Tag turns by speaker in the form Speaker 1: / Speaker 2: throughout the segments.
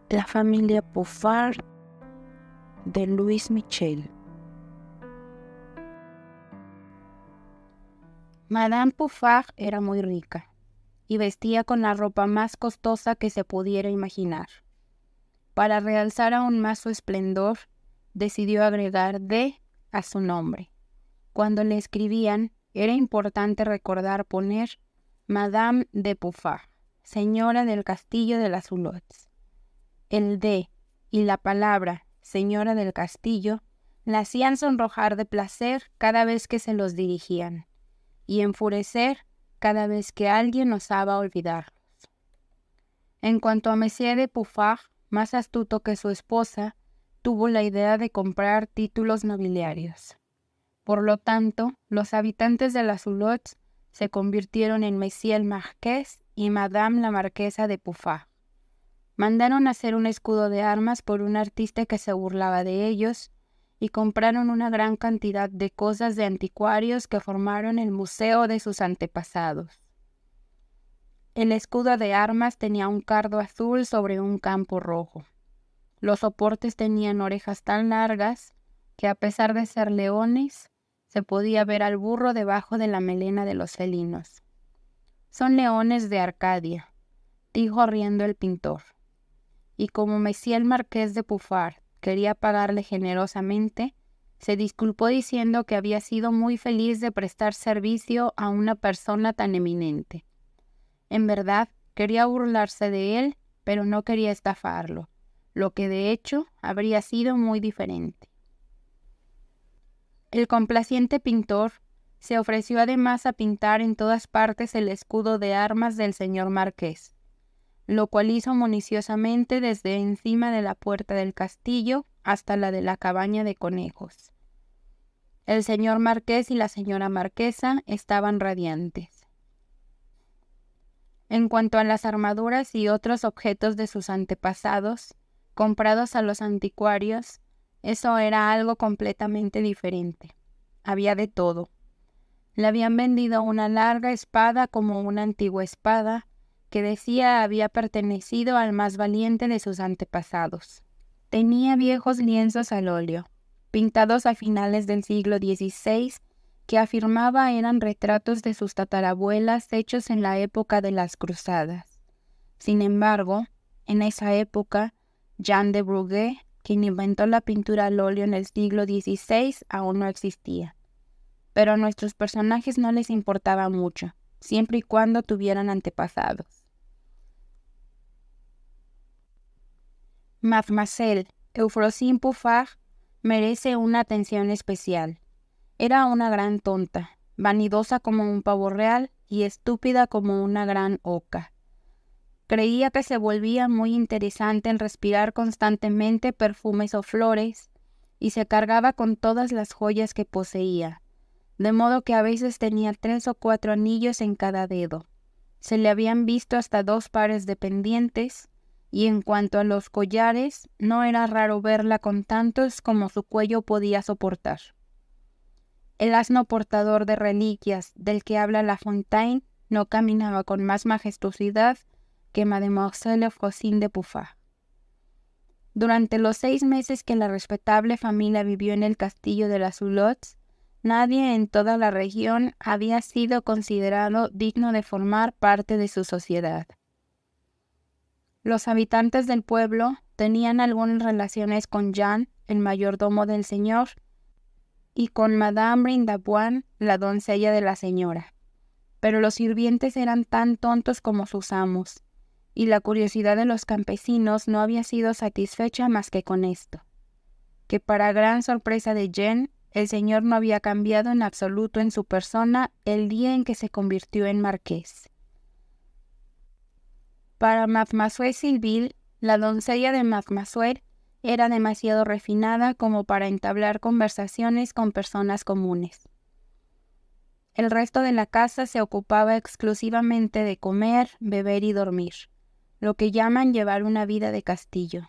Speaker 1: La familia Puffard de Louis Michel. Madame Puffard era muy rica y vestía con la ropa más costosa que se pudiera imaginar. Para realzar aún más su esplendor, decidió agregar de a su nombre. Cuando le escribían, era importante recordar poner Madame de Puffard, señora del castillo de las Hulots. El de y la palabra señora del castillo la hacían sonrojar de placer cada vez que se los dirigían, y enfurecer cada vez que alguien osaba olvidarlos. En cuanto a Monsieur de Puffard, más astuto que su esposa, tuvo la idea de comprar títulos nobiliarios. Por lo tanto, los habitantes de las Hulots se convirtieron en Monsieur el Marqués y Madame la Marquesa de Puffard. Mandaron hacer un escudo de armas por un artista que se burlaba de ellos y compraron una gran cantidad de cosas de anticuarios que formaron el museo de sus antepasados. El escudo de armas tenía un cardo azul sobre un campo rojo. Los soportes tenían orejas tan largas que, a pesar de ser leones, se podía ver al burro debajo de la melena de los felinos. «Son leones de Arcadia», dijo riendo el pintor. Y como Monsieur el Marqués de Puffard quería pagarle generosamente, se disculpó diciendo que había sido muy feliz de prestar servicio a una persona tan eminente. En verdad, quería burlarse de él, pero no quería estafarlo, lo que de hecho habría sido muy diferente. El complaciente pintor se ofreció además a pintar en todas partes el escudo de armas del señor Marqués, lo cual hizo minuciosamente desde encima de la puerta del castillo hasta la de la cabaña de conejos. El señor Marqués y la señora Marquesa estaban radiantes. En cuanto a las armaduras y otros objetos de sus antepasados, comprados a los anticuarios, eso era algo completamente diferente. Había de todo. Le habían vendido una larga espada como una antigua espada, que decía había pertenecido al más valiente de sus antepasados. Tenía viejos lienzos al óleo, pintados a finales del siglo XVI, que afirmaba eran retratos de sus tatarabuelas hechos en la época de las cruzadas. Sin embargo, en esa época, Jean de Brugué, quien inventó la pintura al óleo en el siglo XVI, aún no existía. Pero a nuestros personajes no les importaba mucho, siempre y cuando tuvieran antepasados. Mademoiselle Euphrosyne Puffard merece una atención especial. Era una gran tonta, vanidosa como un pavo real y estúpida como una gran oca. Creía que se volvía muy interesante en respirar constantemente perfumes o flores, y se cargaba con todas las joyas que poseía, de modo que a veces tenía 3 o 4 anillos en cada dedo. Se le habían visto hasta 2 pares de pendientes, y en cuanto a los collares, no era raro verla con tantos como su cuello podía soportar. El asno portador de reliquias del que habla La Fontaine no caminaba con más majestuosidad que Mademoiselle Euphrosyne de Puffard. Durante los 6 meses que la respetable familia vivió en el castillo de las Hulots, nadie en toda la región había sido considerado digno de formar parte de su sociedad. Los habitantes del pueblo tenían algunas relaciones con Jean, el mayordomo del señor, y con Madame Brindavoine, la doncella de la señora. Pero los sirvientes eran tan tontos como sus amos, y la curiosidad de los campesinos no había sido satisfecha más que con esto, que para gran sorpresa de Jean, el señor no había cambiado en absoluto en su persona el día en que se convirtió en marqués. Para Mademoiselle Sylvie, la doncella de Mademoiselle era demasiado refinada como para entablar conversaciones con personas comunes. El resto de la casa se ocupaba exclusivamente de comer, beber y dormir, lo que llaman llevar una vida de castillo.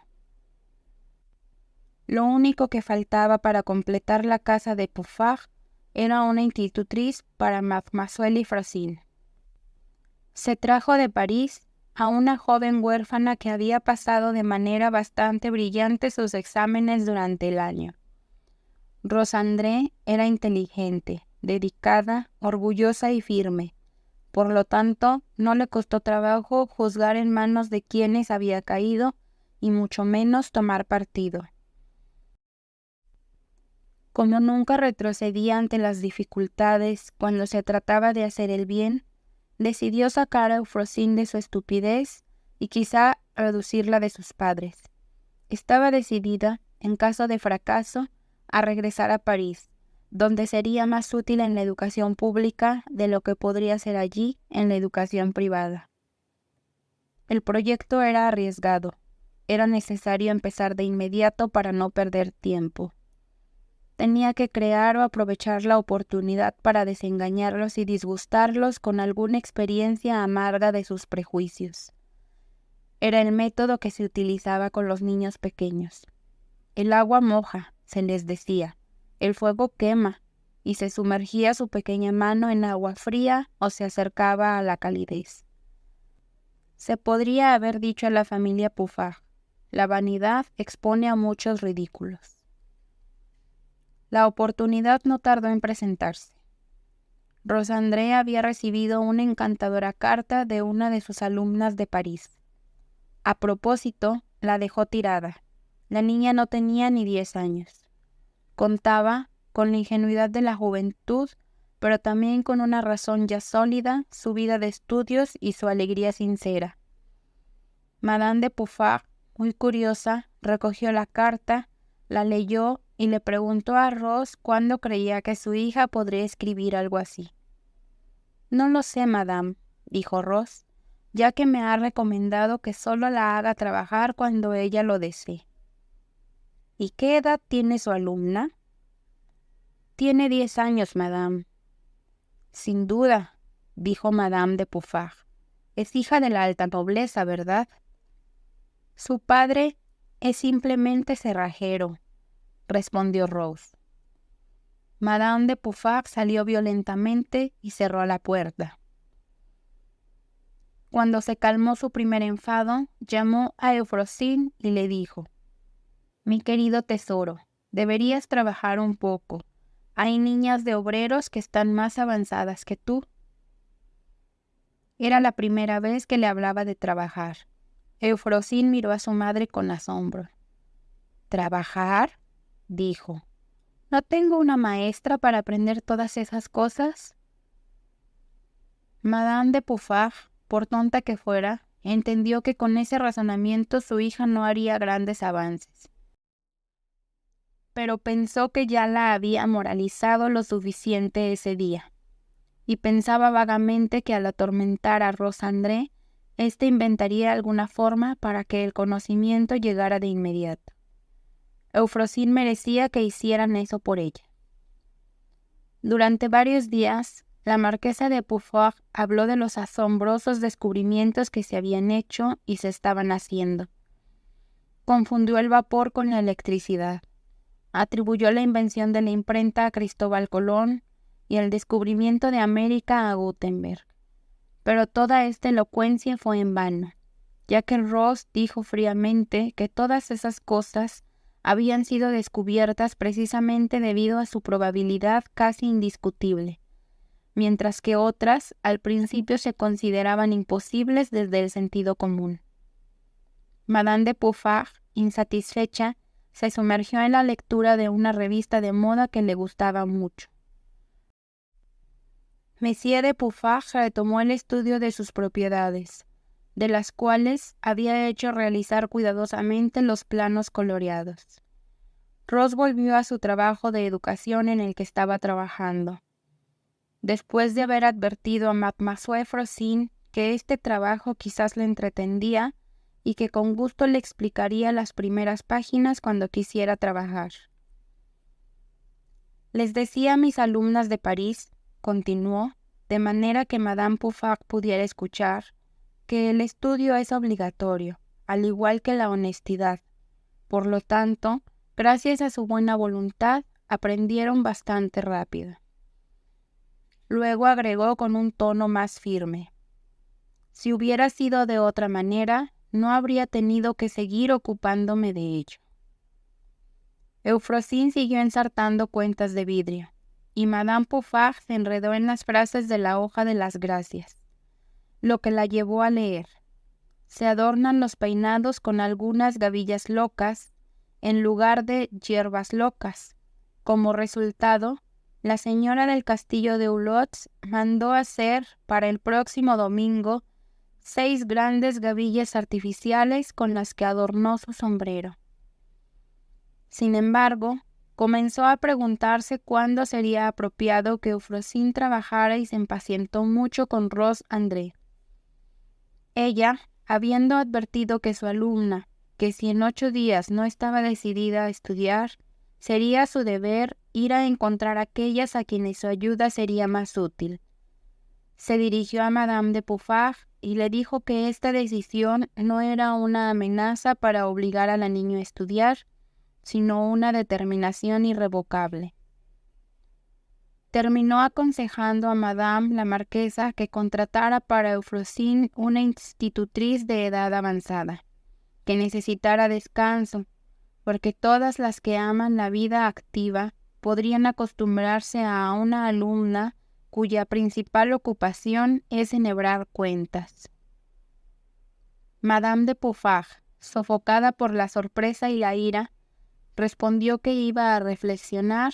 Speaker 1: Lo único que faltaba para completar la casa de Puffard era una institutriz para Mademoiselle Euphrosyne. Se trajo de París a una joven huérfana que había pasado de manera bastante brillante sus exámenes durante el año. Rose André era inteligente, dedicada, orgullosa y firme. Por lo tanto, no le costó trabajo juzgar en manos de quienes había caído y mucho menos tomar partido. Como nunca retrocedía ante las dificultades cuando se trataba de hacer el bien, decidió sacar a Eufrosín de su estupidez y quizá reducirla de sus padres. Estaba decidida, en caso de fracaso, a regresar a París, donde sería más útil en la educación pública de lo que podría ser allí en la educación privada. El proyecto era arriesgado. Era necesario empezar de inmediato para no perder tiempo. Tenía que crear o aprovechar la oportunidad para desengañarlos y disgustarlos con alguna experiencia amarga de sus prejuicios. Era el método que se utilizaba con los niños pequeños. El agua moja, se les decía, el fuego quema, y se sumergía su pequeña mano en agua fría o se acercaba a la calidez. Se podría haber dicho a la familia Puffard, la vanidad expone a muchos ridículos. La oportunidad no tardó en presentarse. Rose André había recibido una encantadora carta de una de sus alumnas de París. A propósito, la dejó tirada. La niña no tenía ni 10 años. Contaba, con la ingenuidad de la juventud, pero también con una razón ya sólida, su vida de estudios y su alegría sincera. Madame de Puffard, muy curiosa, recogió la carta, la leyó y le preguntó a Rose cuándo creía que su hija podría escribir algo así. «No lo sé, madame», dijo Rose, «ya que me ha recomendado que solo la haga trabajar cuando ella lo desee». «¿Y qué edad tiene su alumna?» «Tiene 10 años, madame». «Sin duda», dijo Madame de Puffard, «es hija de la alta nobleza, ¿verdad?» «Su padre es simplemente cerrajero», respondió Rose. Madame de Puffard salió violentamente y cerró la puerta. Cuando se calmó su primer enfado, llamó a Eufrosín y le dijo: «Mi querido tesoro, deberías trabajar un poco. Hay niñas de obreros que están más avanzadas que tú». Era la primera vez que le hablaba de trabajar. Eufrosín miró a su madre con asombro. «¿Trabajar?», dijo. «¿No tengo una maestra para aprender todas esas cosas?» Madame de Puffard, por tonta que fuera, entendió que con ese razonamiento su hija no haría grandes avances. Pero pensó que ya la había moralizado lo suficiente ese día, y pensaba vagamente que al atormentar a Rose André, éste inventaría alguna forma para que el conocimiento llegara de inmediato. Eufrosín merecía que hicieran eso por ella. Durante varios días, la marquesa de Puffard habló de los asombrosos descubrimientos que se habían hecho y se estaban haciendo. Confundió el vapor con la electricidad. Atribuyó la invención de la imprenta a Cristóbal Colón y el descubrimiento de América a Gutenberg. Pero toda esta elocuencia fue en vano, ya que Ross dijo fríamente que todas esas cosas habían sido descubiertas precisamente debido a su probabilidad casi indiscutible, mientras que otras al principio se consideraban imposibles desde el sentido común. Madame de Puffard, insatisfecha, se sumergió en la lectura de una revista de moda que le gustaba mucho. Monsieur de Puffard retomó el estudio de sus propiedades, de las cuales había hecho realizar cuidadosamente los planos coloreados. Rose volvió a su trabajo de educación en el que estaba trabajando. Después de haber advertido a Mademoiselle Eufrosín que este trabajo quizás le entretendía y que con gusto le explicaría las primeras páginas cuando quisiera trabajar. Les decía a mis alumnas de París, continuó, de manera que Madame Puffard pudiera escuchar, que el estudio es obligatorio, al igual que la honestidad. Por lo tanto, gracias a su buena voluntad, aprendieron bastante rápido. Luego agregó con un tono más firme: Si hubiera sido de otra manera, no habría tenido que seguir ocupándome de ello. Eufrosín siguió ensartando cuentas de vidrio, y Madame Pouffard se enredó en las frases de la hoja de las gracias, lo que la llevó a leer. Se adornan los peinados con algunas gavillas locas en lugar de hierbas locas. Como resultado, la señora del castillo de Hulot mandó hacer para el próximo domingo 6 grandes gavillas artificiales con las que adornó su sombrero. Sin embargo, comenzó a preguntarse cuándo sería apropiado que Eufrosín trabajara y se impacientó mucho con Rose André. Ella, habiendo advertido que su alumna, que si en 8 días no estaba decidida a estudiar, sería su deber ir a encontrar a aquellas a quienes su ayuda sería más útil. Se dirigió a Madame de Pouffard y le dijo que esta decisión no era una amenaza para obligar a la niña a estudiar, sino una determinación irrevocable. Terminó aconsejando a Madame la Marquesa que contratara para Eufrosín una institutriz de edad avanzada, que necesitara descanso, porque todas las que aman la vida activa podrían acostumbrarse a una alumna cuya principal ocupación es enhebrar cuentas. Madame de Pouffard, sofocada por la sorpresa y la ira, respondió que iba a reflexionar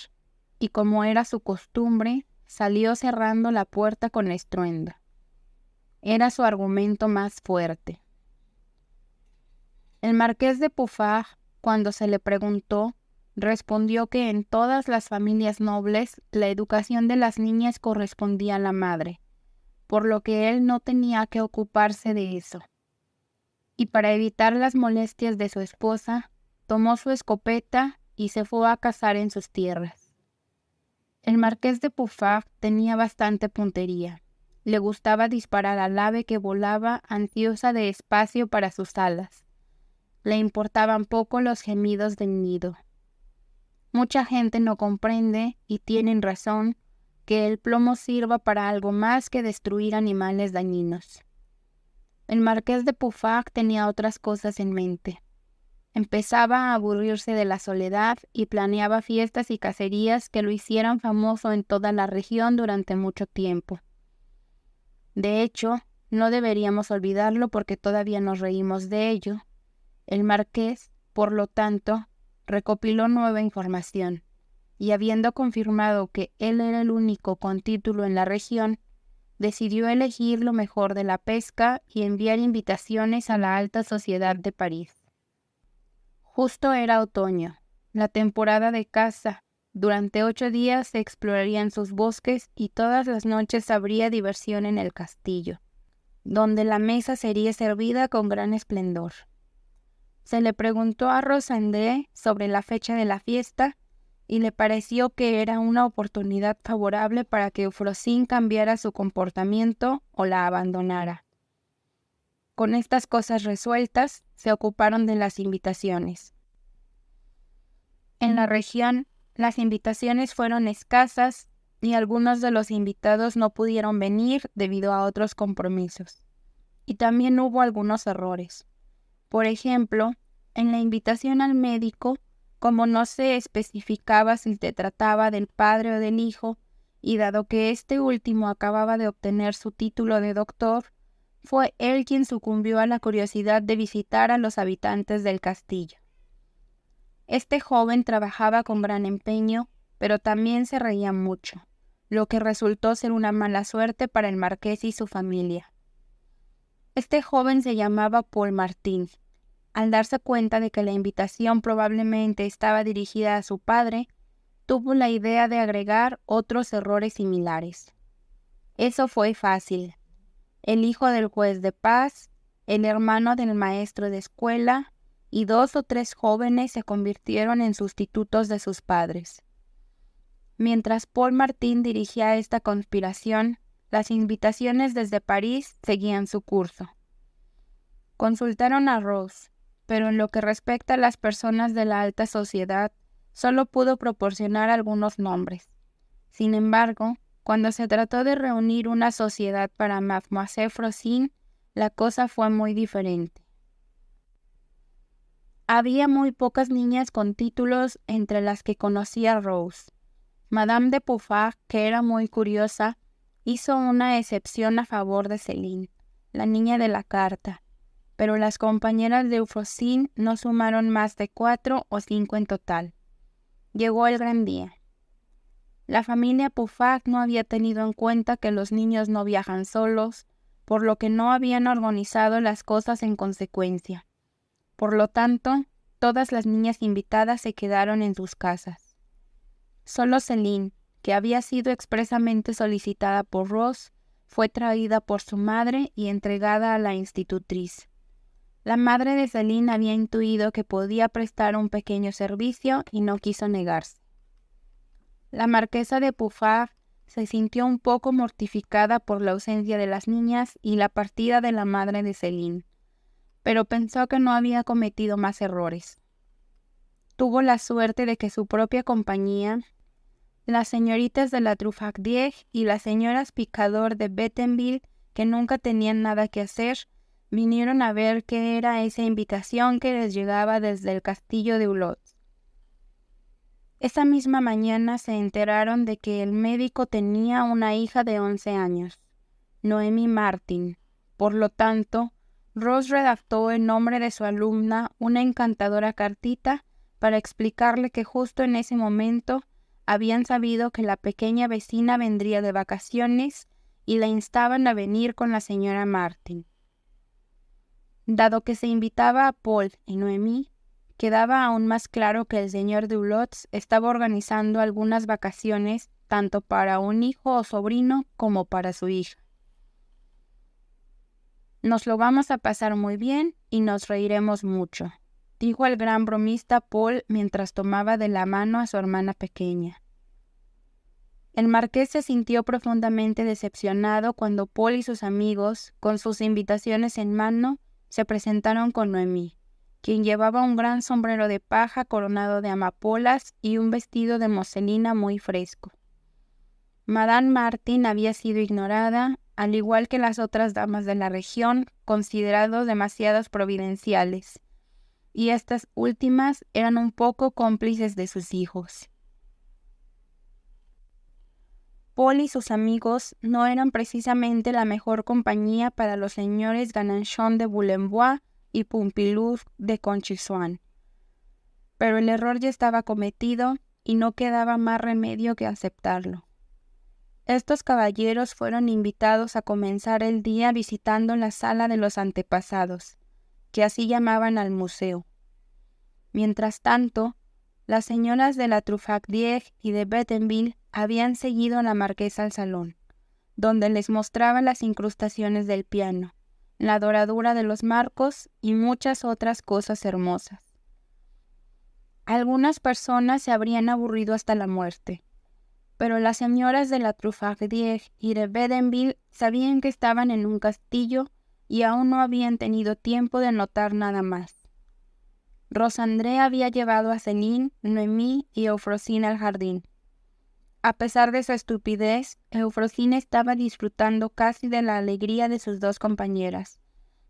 Speaker 1: y, como era su costumbre, salió cerrando la puerta con estruendo. Era su argumento más fuerte. El marqués de Pouffard, cuando se le preguntó, respondió que en todas las familias nobles la educación de las niñas correspondía a la madre, por lo que él no tenía que ocuparse de eso. Y para evitar las molestias de su esposa, tomó su escopeta y se fue a cazar en sus tierras. El marqués de Pouffard tenía bastante puntería. Le gustaba disparar al ave que volaba ansiosa de espacio para sus alas. Le importaban poco los gemidos del nido. Mucha gente no comprende, y tienen razón, que el plomo sirva para algo más que destruir animales dañinos. El marqués de Pouffard tenía otras cosas en mente. Empezaba a aburrirse de la soledad y planeaba fiestas y cacerías que lo hicieran famoso en toda la región durante mucho tiempo. De hecho, no deberíamos olvidarlo porque todavía nos reímos de ello. El marqués, por lo tanto, recopiló nueva información, y habiendo confirmado que él era el único con título en la región, decidió elegir lo mejor de la pesca y enviar invitaciones a la alta sociedad de París. Justo era otoño, la temporada de caza. Durante 8 días se explorarían sus bosques y todas las noches habría diversión en el castillo, donde la mesa sería servida con gran esplendor. Se le preguntó a Rose André sobre la fecha de la fiesta y le pareció que era una oportunidad favorable para que Eufrosín cambiara su comportamiento o la abandonara. Con estas cosas resueltas, se ocuparon de las invitaciones. En la región, las invitaciones fueron escasas y algunos de los invitados no pudieron venir debido a otros compromisos. Y también hubo algunos errores. Por ejemplo, en la invitación al médico, como no se especificaba si se trataba del padre o del hijo, y dado que este último acababa de obtener su título de doctor, fue él quien sucumbió a la curiosidad de visitar a los habitantes del castillo. Este joven trabajaba con gran empeño, pero también se reía mucho, lo que resultó ser una mala suerte para el marqués y su familia. Este joven se llamaba Paul Martin. Al darse cuenta de que la invitación probablemente estaba dirigida a su padre, tuvo la idea de agregar otros errores similares. Eso fue fácil. El hijo del juez de paz, el hermano del maestro de escuela y 2 o 3 jóvenes se convirtieron en sustitutos de sus padres. Mientras Paul Martin dirigía esta conspiración, las invitaciones desde París seguían su curso. Consultaron a Rose, pero en lo que respecta a las personas de la alta sociedad, solo pudo proporcionar algunos nombres. Sin embargo, cuando se trató de reunir una sociedad para Mademoiselle Frosine, la cosa fue muy diferente. Había muy pocas niñas con títulos entre las que conocía Rose. Madame de Pouffat, que era muy curiosa, hizo una excepción a favor de Céline, la niña de la carta, pero las compañeras de Eufrosine no sumaron más de 4 o 5 en total. Llegó el gran día. La familia Pouffat no había tenido en cuenta que los niños no viajan solos, por lo que no habían organizado las cosas en consecuencia. Por lo tanto, todas las niñas invitadas se quedaron en sus casas. Solo Céline, que había sido expresamente solicitada por Rose, fue traída por su madre y entregada a la institutriz. La madre de Céline había intuido que podía prestar un pequeño servicio y no quiso negarse. La marquesa de Pouffat se sintió un poco mortificada por la ausencia de las niñas y la partida de la madre de Céline, pero pensó que no había cometido más errores. Tuvo la suerte de que su propia compañía, las señoritas de la Truffardière y las señoras Picador de Bettenville, que nunca tenían nada que hacer, vinieron a ver qué era esa invitación que les llegaba desde el castillo de Hulot. Esa misma mañana se enteraron de que el médico tenía una hija de 11 años, Noémie Martin. Por lo tanto, Rose redactó en nombre de su alumna una encantadora cartita para explicarle que justo en ese momento habían sabido que la pequeña vecina vendría de vacaciones y la instaban a venir con la señora Martin. Dado que se invitaba a Paul y Noémie, quedaba aún más claro que el señor de Hulot estaba organizando algunas vacaciones tanto para un hijo o sobrino como para su hija. «Nos lo vamos a pasar muy bien y nos reiremos mucho», dijo el gran bromista Paul mientras tomaba de la mano a su hermana pequeña. El marqués se sintió profundamente decepcionado cuando Paul y sus amigos, con sus invitaciones en mano, se presentaron con Noémie, quien llevaba un gran sombrero de paja coronado de amapolas y un vestido de muselina muy fresco. Madame Martin había sido ignorada, al igual que las otras damas de la región, considerados demasiados providenciales, y estas últimas eran un poco cómplices de sus hijos. Paul y sus amigos no eran precisamente la mejor compañía para los señores Gananchon de Boulembois y Pompilou de Conchisoin. Pero el error ya estaba cometido y no quedaba más remedio que aceptarlo. Estos caballeros fueron invitados a comenzar el día visitando la sala de los antepasados, que así llamaban al museo. Mientras tanto, las señoras de la Truffardière y de Bettenville habían seguido a la marquesa al salón, donde les mostraba las incrustaciones del piano, la doradura de los marcos y muchas otras cosas hermosas. Algunas personas se habrían aburrido hasta la muerte, pero las señoras de la Truffardière y de Bettenville sabían que estaban en un castillo y aún no habían tenido tiempo de notar nada más. Rosandré había llevado a Céline, Noémie y Eufrosine al jardín. A pesar de su estupidez, Eufrosine estaba disfrutando casi de la alegría de sus dos compañeras,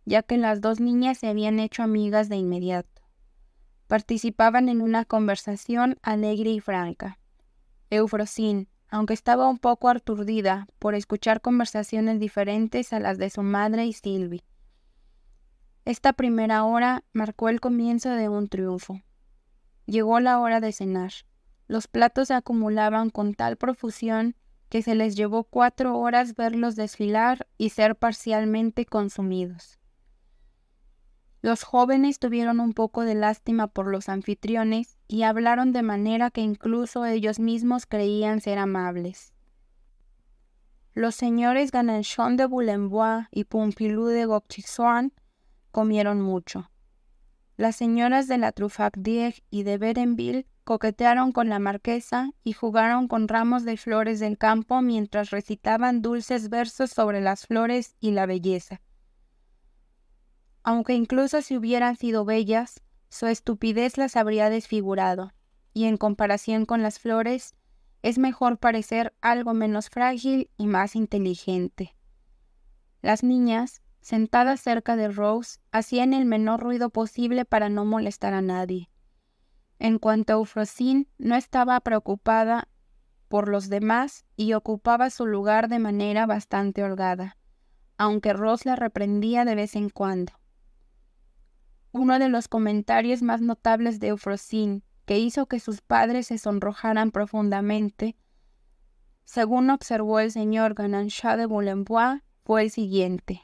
Speaker 1: ya que las dos niñas se habían hecho amigas de inmediato. Participaban en una conversación alegre y franca. Eufrosine, aunque estaba un poco aturdida por escuchar conversaciones diferentes a las de su madre y Sylvie. Esta primera hora marcó el comienzo de un triunfo. Llegó la hora de cenar. Los platos se acumulaban con tal profusión que se les llevó 4 horas verlos desfilar y ser parcialmente consumidos. Los jóvenes tuvieron un poco de lástima por los anfitriones y hablaron de manera que incluso ellos mismos creían ser amables. Los señores Gananchon de Boulembois y Pompilou de Gauchisuan comieron mucho. Las señoras de la Truffardière y de Bettenville coquetearon con la marquesa y jugaron con ramos de flores del campo mientras recitaban dulces versos sobre las flores y la belleza. Aunque incluso si hubieran sido bellas, su estupidez las habría desfigurado, y en comparación con las flores, es mejor parecer algo menos frágil y más inteligente. Las niñas, sentada cerca de Rose, hacían el menor ruido posible para no molestar a nadie. En cuanto a Eufrosine, no estaba preocupada por los demás y ocupaba su lugar de manera bastante holgada, aunque Rose la reprendía de vez en cuando. Uno de los comentarios más notables de Eufrosine, que hizo que sus padres se sonrojaran profundamente, según observó el señor Gananchat de Boulembois, fue el siguiente.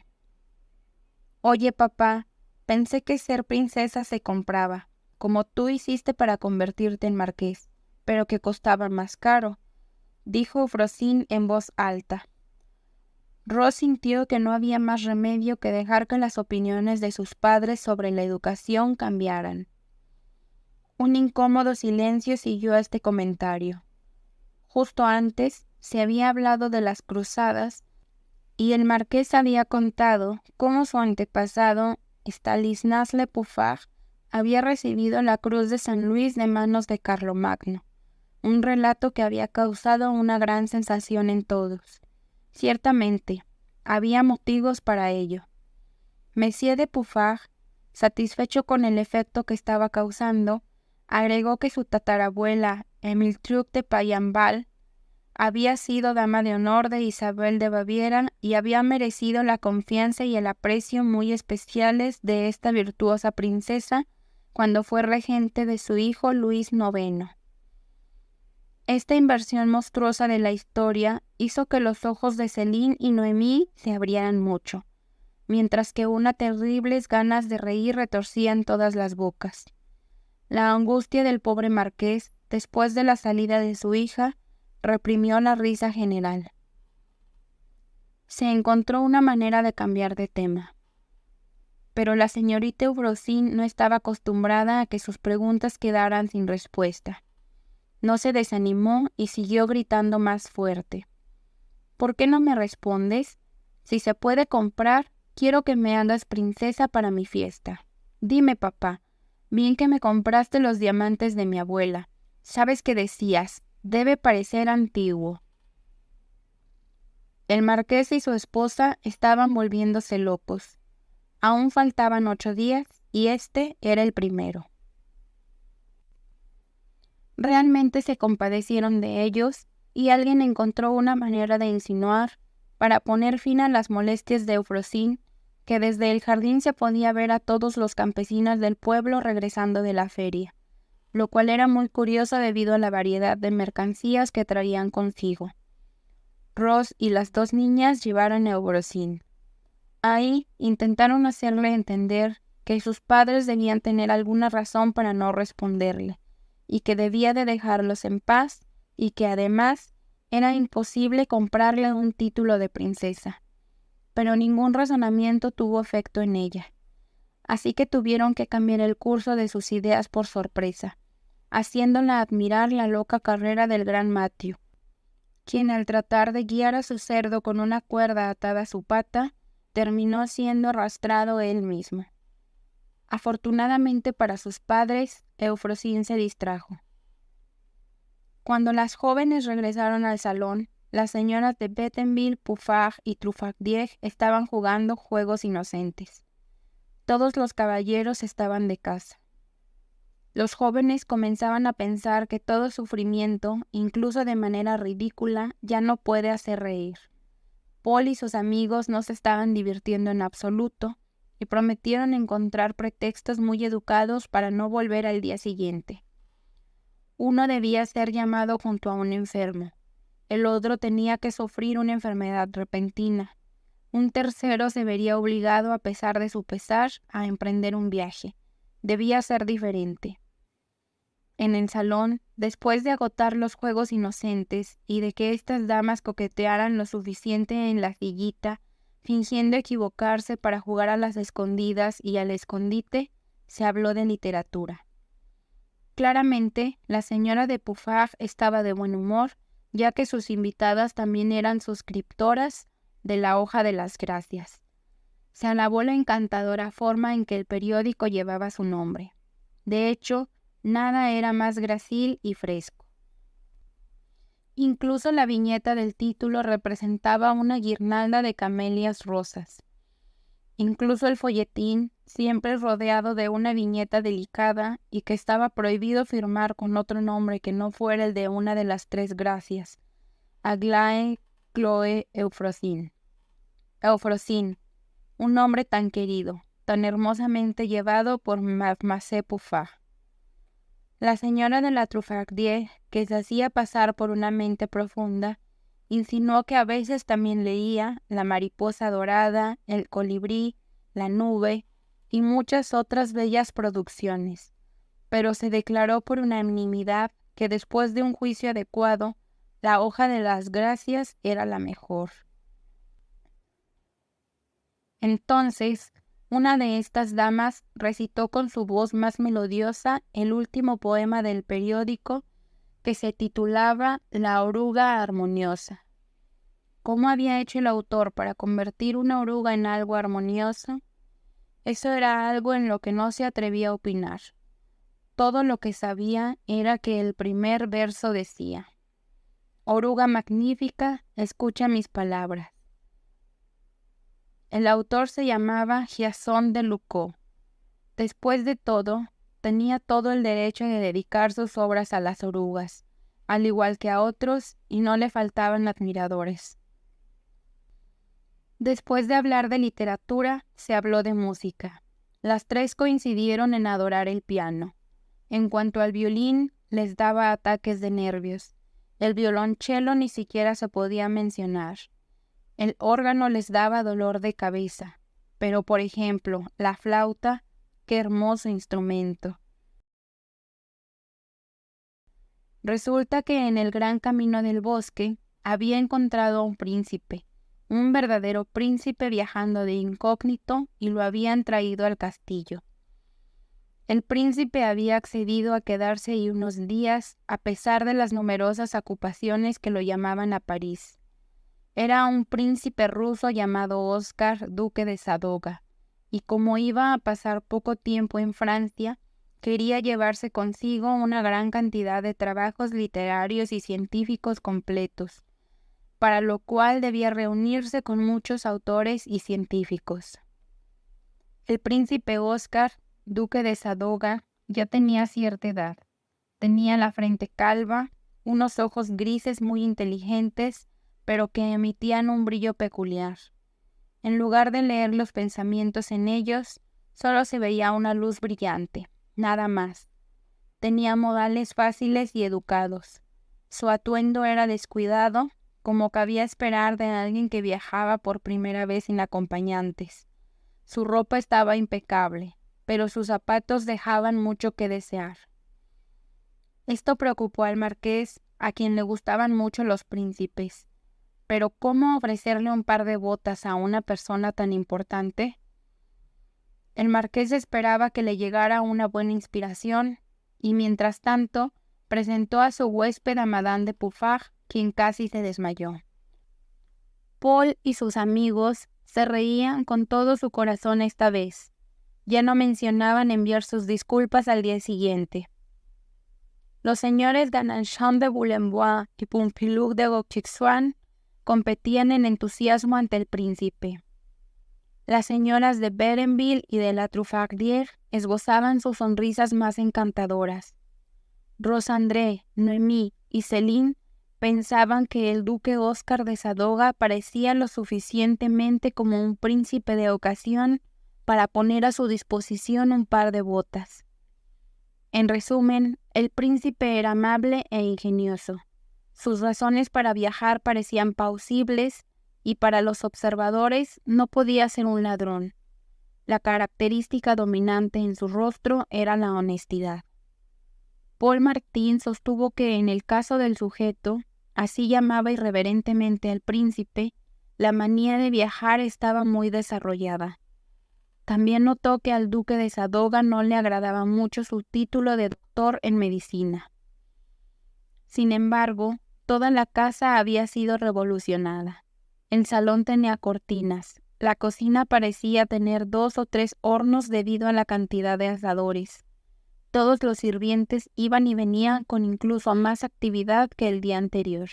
Speaker 1: «Oye, papá, pensé que ser princesa se compraba, como tú hiciste para convertirte en marqués, pero que costaba más caro», dijo Eufrosine en voz alta. Rose sintió que no había más remedio que dejar que las opiniones de sus padres sobre la educación cambiaran. Un incómodo silencio siguió a este comentario. Justo antes se había hablado de las cruzadas y el marqués había contado cómo su antepasado, Stanislas Le Pouffard, había recibido la Cruz de San Luis de manos de Carlomagno, un relato que había causado una gran sensación en todos. Ciertamente, había motivos para ello. Monsieur de Pouffard, satisfecho con el efecto que estaba causando, agregó que su tatarabuela, Émile de Payambal, había sido dama de honor de Isabel de Baviera y había merecido la confianza y el aprecio muy especiales de esta virtuosa princesa cuando fue regente de su hijo Luis IX. Esta inversión monstruosa de la historia hizo que los ojos de Céline y Noemí se abrieran mucho, mientras que unas terribles ganas de reír retorcían todas las bocas. La angustia del pobre marqués, después de la salida de su hija, reprimió la risa general. Se encontró una manera de cambiar de tema. Pero la señorita Eufrosine no estaba acostumbrada a que sus preguntas quedaran sin respuesta. No se desanimó y siguió gritando más fuerte. «¿Por qué no me respondes? Si se puede comprar, quiero que me hagas princesa para mi fiesta. Dime, papá, bien que me compraste los diamantes de mi abuela. Sabes que decías, debe parecer antiguo». El marqués y su esposa estaban volviéndose locos. Aún faltaban 8 días y este era el primero. Realmente se compadecieron de ellos y alguien encontró una manera de insinuar, para poner fin a las molestias de Eufrosine, que desde el jardín se podía ver a todos los campesinos del pueblo regresando de la feria, lo cual era muy curioso debido a la variedad de mercancías que traían consigo. Rose y las 2 niñas llevaron a Eufrosine. Ahí intentaron hacerle entender que sus padres debían tener alguna razón para no responderle, y que debía de dejarlos en paz, y que además era imposible comprarle un título de princesa. Pero ningún razonamiento tuvo efecto en ella. Así que tuvieron que cambiar el curso de sus ideas por sorpresa, haciéndola admirar la loca carrera del gran Matthew, quien al tratar de guiar a su cerdo con una cuerda atada a su pata, terminó siendo arrastrado él mismo. Afortunadamente para sus padres, Eufrosine se distrajo. Cuando las jóvenes regresaron al salón, las señoras de Bettenville, Pouffard y Truffardier estaban jugando juegos inocentes. Todos los caballeros estaban de casa. Los jóvenes comenzaban a pensar que todo sufrimiento, incluso de manera ridícula, ya no puede hacer reír. Paul y sus amigos no se estaban divirtiendo en absoluto, y prometieron encontrar pretextos muy educados para no volver al día siguiente. Uno debía ser llamado junto a un enfermo, el otro tenía que sufrir una enfermedad repentina, un tercero se vería obligado, a pesar de su pesar, a emprender un viaje. Debía ser diferente. En el salón, después de agotar los juegos inocentes y de que estas damas coquetearan lo suficiente en la sillita, fingiendo equivocarse para jugar a las escondidas y al escondite, se habló de literatura. Claramente, la señora de Pouffard estaba de buen humor, ya que sus invitadas también eran suscriptoras de la Hoja de las Gracias. Se alabó la encantadora forma en que el periódico llevaba su nombre. De hecho, nada era más grácil y fresco. Incluso la viñeta del título representaba una guirnalda de camelias rosas. incluso el folletín, siempre rodeado de una viñeta delicada y que estaba prohibido firmar con otro nombre que no fuera el de una de las tres gracias, Aglaé Chloé Eufrosín. Eufrosín, un nombre tan querido, tan hermosamente llevado por Mademoiselle Puffard. La señora de la Truffardier, que se hacía pasar por una mente profunda, insinuó que a veces también leía La mariposa dorada, El colibrí, La nube y muchas otras bellas producciones, pero se declaró por unanimidad que después de un juicio adecuado, La hoja de las gracias era la mejor. Entonces, una de estas damas recitó con su voz más melodiosa el último poema del periódico, que se titulaba La oruga armoniosa. ¿Cómo había hecho el autor para convertir una oruga en algo armonioso? Eso era algo en lo que no se atrevía a opinar. Todo lo que sabía era que el primer verso decía: Oruga magnífica, escucha mis palabras. El autor se llamaba Jason de Lucot. Después de todo, tenía todo el derecho de dedicar sus obras a las orugas, al igual que a otros, y no le faltaban admiradores. Después de hablar de literatura, se habló de música. Las tres coincidieron en adorar el piano. En cuanto al violín, les daba ataques de nervios. El violonchelo ni siquiera se podía mencionar. El órgano les daba dolor de cabeza. Pero, por ejemplo, la flauta, qué hermoso instrumento. Resulta que en el gran camino del bosque había encontrado a un príncipe, un verdadero príncipe viajando de incógnito, y lo habían traído al castillo. El príncipe había accedido a quedarse ahí unos días, a pesar de las numerosas ocupaciones que lo llamaban a París. Era un príncipe ruso llamado Oscar, duque de Sadoga, y como iba a pasar poco tiempo en Francia, quería llevarse consigo una gran cantidad de trabajos literarios y científicos completos, para lo cual debía reunirse con muchos autores y científicos. El príncipe Oscar, duque de Sadoga, ya tenía cierta edad. Tenía la frente calva, unos ojos grises muy inteligentes, pero que emitían un brillo peculiar. En lugar de leer los pensamientos en ellos, solo se veía una luz brillante, nada más. Tenía modales fáciles y educados. Su atuendo era descuidado, como cabía esperar de alguien que viajaba por primera vez sin acompañantes. Su ropa estaba impecable, pero sus zapatos dejaban mucho que desear. Esto preocupó al marqués, a quien le gustaban mucho los príncipes. Pero ¿cómo ofrecerle un par de botas a una persona tan importante? El marqués esperaba que le llegara una buena inspiración, y mientras tanto presentó a su huésped a Madame de Puffard, quien casi se desmayó. Paul y sus amigos se reían con todo su corazón esta vez. Ya no mencionaban enviar sus disculpas al día siguiente. Los señores Gananchamp de Boulembois y Pompilou de Rochexois competían en entusiasmo ante el príncipe. Las señoras de Bérenville y de la Truffardier esbozaban sus sonrisas más encantadoras. Rosandré, Noemí y Céline pensaban que el duque Oscar de Sadoga parecía lo suficientemente como un príncipe de ocasión para poner a su disposición un par de botas. En resumen, el príncipe era amable e ingenioso. Sus razones para viajar parecían plausibles, y para los observadores no podía ser un ladrón. La característica dominante en su rostro era la honestidad. Paul Martin sostuvo que en el caso del sujeto, así llamaba irreverentemente al príncipe, la manía de viajar estaba muy desarrollada. También notó que al duque de Sadoga no le agradaba mucho su título de doctor en medicina. Sin embargo, toda la casa había sido revolucionada. El salón tenía cortinas. La cocina parecía tener 2 o 3 hornos debido a la cantidad de asadores. Todos los sirvientes iban y venían con incluso más actividad que el día anterior.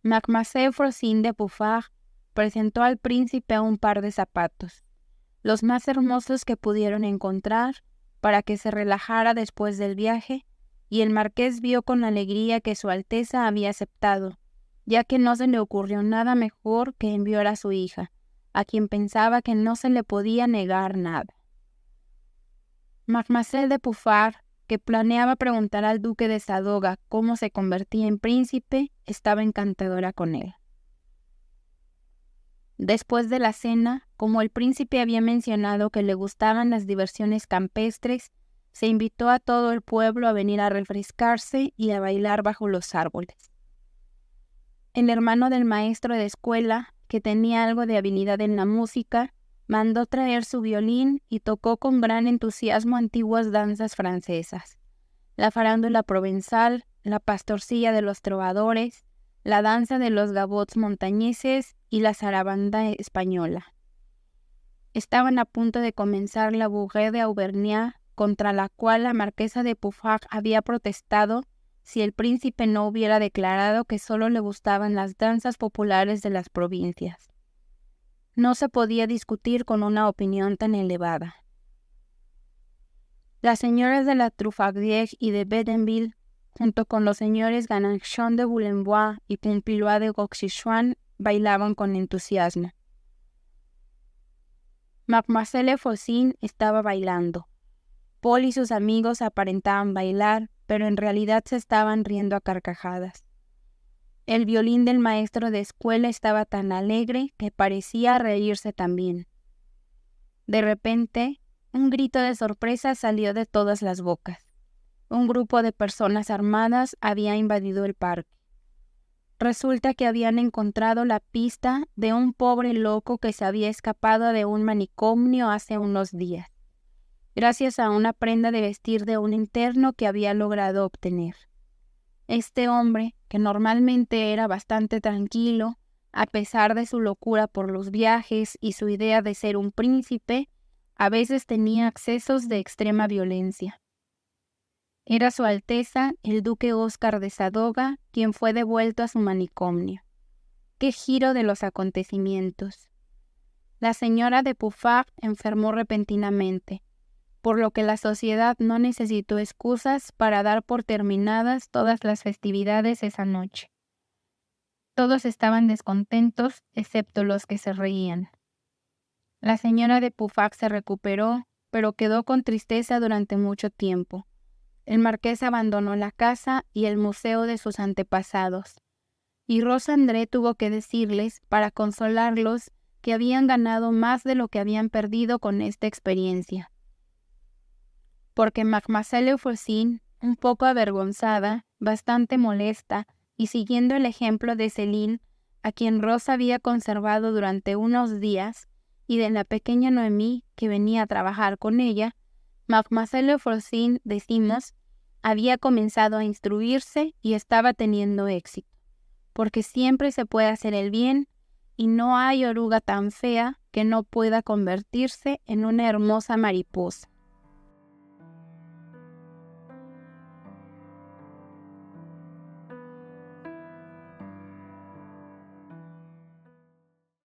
Speaker 1: Mademoiselle Frosine de Puffard presentó al príncipe un par de zapatos, los más hermosos que pudieron encontrar, para que se relajara después del viaje, y el marqués vio con alegría que Su Alteza había aceptado, ya que no se le ocurrió nada mejor que enviar a su hija, a quien pensaba que no se le podía negar nada. Mademoiselle de Pouffart, que planeaba preguntar al duque de Sadoga cómo se convertía en príncipe, estaba encantadora con él. Después de la cena, como el príncipe había mencionado que le gustaban las diversiones campestres, se invitó a todo el pueblo a venir a refrescarse y a bailar bajo los árboles. El hermano del maestro de escuela, que tenía algo de habilidad en la música, mandó traer su violín y tocó con gran entusiasmo antiguas danzas francesas, la farándula provenzal, la pastorcilla de los trovadores, la danza de los gavots montañeses y la zarabanda española. Estaban a punto de comenzar la bourrée de Auvergnat, contra la cual la marquesa de Pouffart había protestado si el príncipe no hubiera declarado que solo le gustaban las danzas populares de las provincias. No se podía discutir con una opinión tan elevada. Las señoras de la Truffaut y de Bédenville, junto con los señores Ganachon de Boulembois y Pompillois de Roquechouart, bailaban con entusiasmo. Mademoiselle Faucine estaba bailando. Paul y sus amigos aparentaban bailar, pero en realidad se estaban riendo a carcajadas. El violín del maestro de escuela estaba tan alegre que parecía reírse también. De repente, un grito de sorpresa salió de todas las bocas. Un grupo de personas armadas había invadido el parque. Resulta que habían encontrado la pista de un pobre loco que se había escapado de un manicomio hace unos días, gracias a una prenda de vestir de un interno que había logrado obtener. Este hombre, que normalmente era bastante tranquilo, a pesar de su locura por los viajes y su idea de ser un príncipe, a veces tenía accesos de extrema violencia. Era Su Alteza, el duque Óscar de Sadoga, quien fue devuelto a su manicomio. ¡Qué giro de los acontecimientos! La señora de Pouffart enfermó repentinamente, por lo que la sociedad no necesitó excusas para dar por terminadas todas las festividades esa noche. Todos estaban descontentos, excepto los que se reían. La señora de Pouffart se recuperó, pero quedó con tristeza durante mucho tiempo. El marqués abandonó la casa y el museo de sus antepasados, y Rosa André tuvo que decirles, para consolarlos, que habían ganado más de lo que habían perdido con esta experiencia. Porque Mademoiselle Faucine, un poco avergonzada, bastante molesta, y siguiendo el ejemplo de Céline, a quien Rosa había conservado durante unos días, y de la pequeña Noemí, que venía a trabajar con ella, Mademoiselle Faucine, decimos, había comenzado a instruirse y estaba teniendo éxito, porque siempre se puede hacer el bien, y no hay oruga tan fea que no pueda convertirse en una hermosa mariposa.